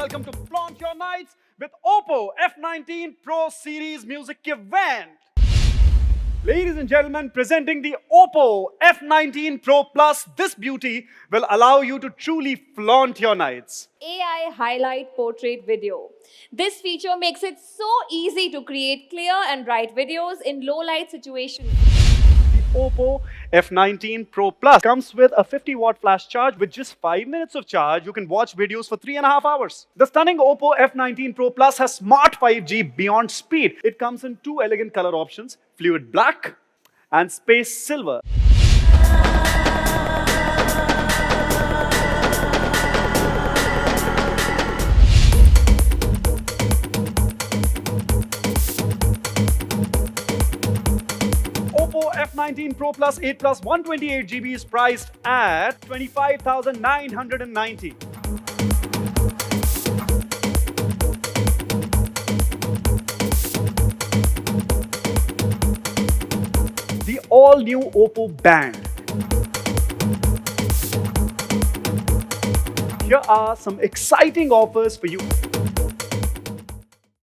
welcome to Flaunt Your Nights with Oppo F19 Pro Series Music Event. Ladies and gentlemen, presenting the Oppo F19 Pro Plus, this beauty will allow you to truly flaunt your nights. AI highlight portrait video. This feature makes it so easy to create clear and bright videos in low light situations. Oppo F19 Pro Plus comes with a 50-watt flash charge. With just 5 minutes of charge, you can watch videos for 3.5 hours. The stunning Oppo F19 Pro Plus has smart 5G beyond speed. It comes in 2 elegant color options, fluid black and space silver. Oppo F19 Pro Plus 8 Plus 128GB is priced at 25,990. The all-new Oppo Band. Here are some exciting offers for you.